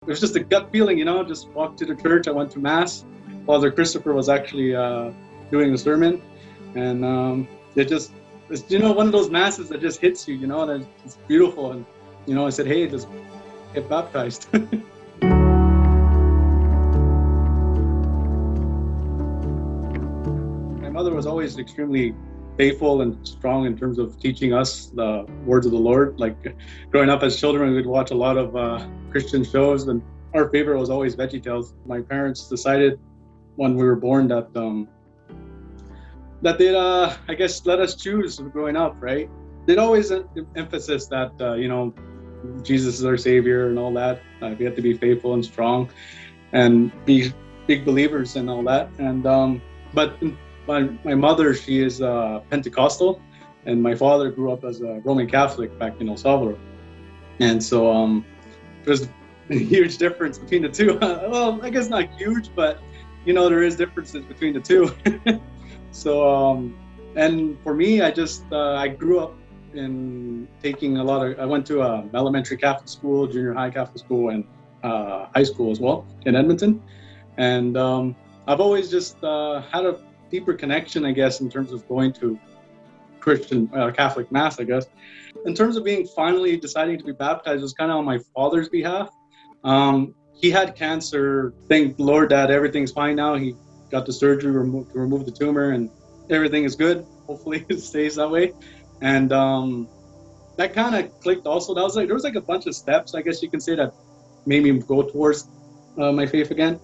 It was just a gut feeling, just walked to the church. I went to Mass. Father Christopher was actually doing the sermon. And it's, one of those Masses that just hits you, and it's beautiful. And, I said, hey, just get baptized. My mother was always extremely faithful and strong in terms of teaching us the words of the Lord. Like growing up as children, we'd watch a lot of Christian shows, and our favorite was always VeggieTales. My parents decided when we were born that they'd, I guess, let us choose growing up, right? They'd always emphasis that, Jesus is our Savior and all that. We have to be faithful and strong and be big believers and all that. And but my mother, she is Pentecostal, and my father grew up as a Roman Catholic back in El Salvador. And so there's a huge difference between the two. Well, I guess not huge, but there is differences between the two. So and for me, I grew up in taking I went to elementary Catholic school, junior high Catholic school, and high school as well in Edmonton. And I've always just had a deeper connection, I guess, in terms of going to Christian Catholic Mass, I guess. In terms of finally deciding to be baptized, was kind of on my father's behalf. He had cancer. Thank the Lord that everything's fine now. He got the surgery to remove the tumor, and everything is good. Hopefully it stays that way. And that kind of clicked also. There was a bunch of steps, I guess you can say, that made me go towards my faith again.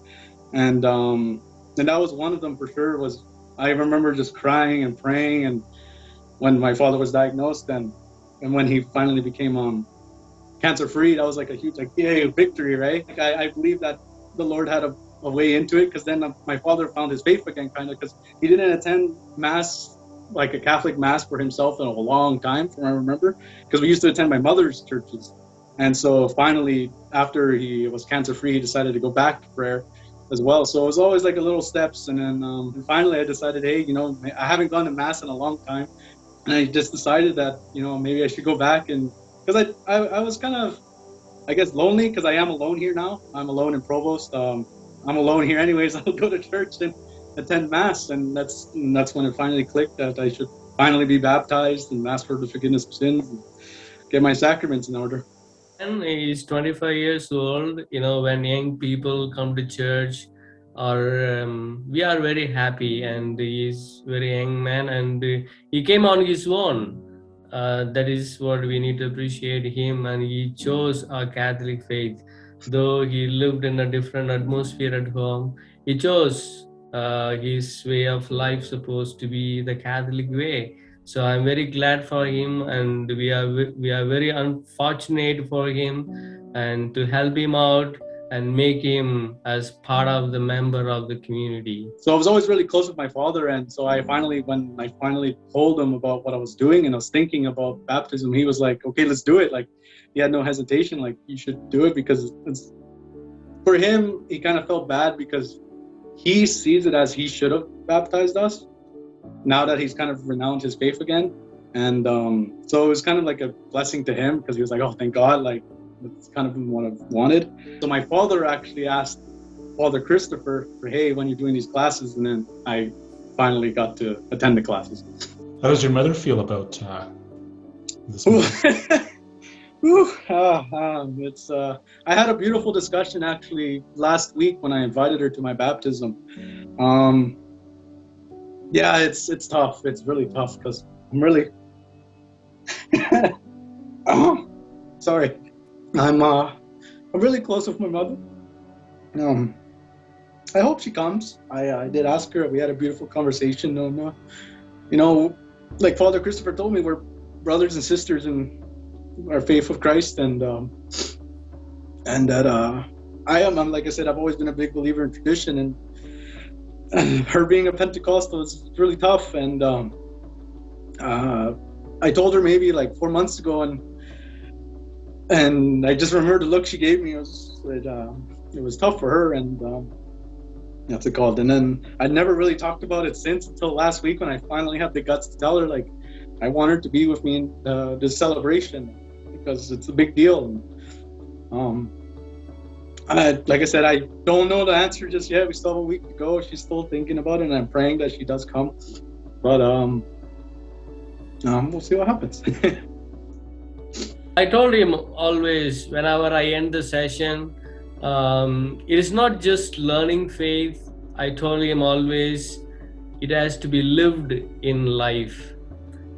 And that was one of them for sure. I remember just crying and praying, and when my father was diagnosed, and when he finally became cancer-free, that was like a huge yay, victory, right? I believe that the Lord had a way into it, because then my father found his faith again, kind of, because he didn't attend Mass, like a Catholic Mass, for himself in a long time, from what I remember, because we used to attend my mother's churches. And so finally, after he was cancer-free, he decided to go back to prayer as well. So it was always like a little steps. And then finally I decided, hey, I haven't gone to Mass in a long time. And I just decided that, maybe I should go back, and because I was kind of, I guess, lonely, because I am alone here now. I'm alone in Provost. I'm alone here anyways. I'll go to church and attend Mass, and that's when it finally clicked that I should finally be baptized and ask for the forgiveness of sins and get my sacraments in order. And he's 25 years old. When young people come to church, we are very happy, and he's very young man, and he came on his own. That is what we need to appreciate him, and he chose our Catholic faith. Though he lived in a different atmosphere at home, he chose his way of life supposed to be the Catholic way. So I'm very glad for him, and we are very unfortunate for him, and to help him out and make him as part of the member of the community. So I was always really close with my father, and so when I finally told him about what I was doing and I was thinking about baptism, he was like, okay, let's do it. Like, he had no hesitation, like, you should do it, because for him, he kind of felt bad because he sees it as he should have baptized us now that he's kind of renounced his faith again. And so it was kind of like a blessing to him, because he was like, oh, thank God, like, that's kind of what I wanted. So my father actually asked Father Christopher for, hey, when you're doing these classes, and then I finally got to attend the classes. How does your mother feel about this? I had a beautiful discussion actually last week when I invited her to my baptism. Yeah, it's tough. It's really tough, because I'm really sorry. I'm really close with my mother. I hope she comes. I did ask her. We had a beautiful conversation. Like Father Christopher told me, we're brothers and sisters in our faith of Christ, and that I'm like I said, I've always been a big believer in tradition, and her being a Pentecostal is really tough. And I told her maybe like 4 months ago, and I just remember the look she gave me. It was tough for her, and that's it called. And then I never really talked about it since, until last week when I finally had the guts to tell her, like, I want her to be with me in this celebration, because it's a big deal. Like I said, I don't know the answer just yet. We still have a week to go. She's still thinking about it, and I'm praying that she does come. But we'll see what happens. I told him always, whenever I end the session, it is not just learning faith. I told him always, it has to be lived in life.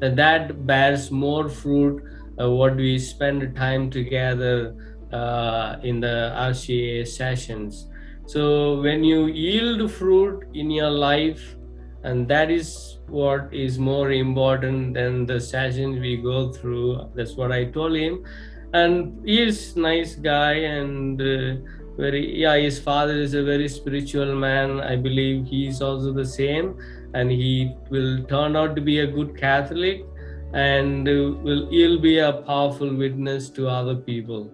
And that bears more fruit what we spend time together in the RCA sessions. So when you yield fruit in your life, and that is what is more important than the sessions we go through. That's what I told him. And he is nice guy, and his father is a very spiritual man. I believe he is also the same, and he will turn out to be a good Catholic, and he'll be a powerful witness to other people.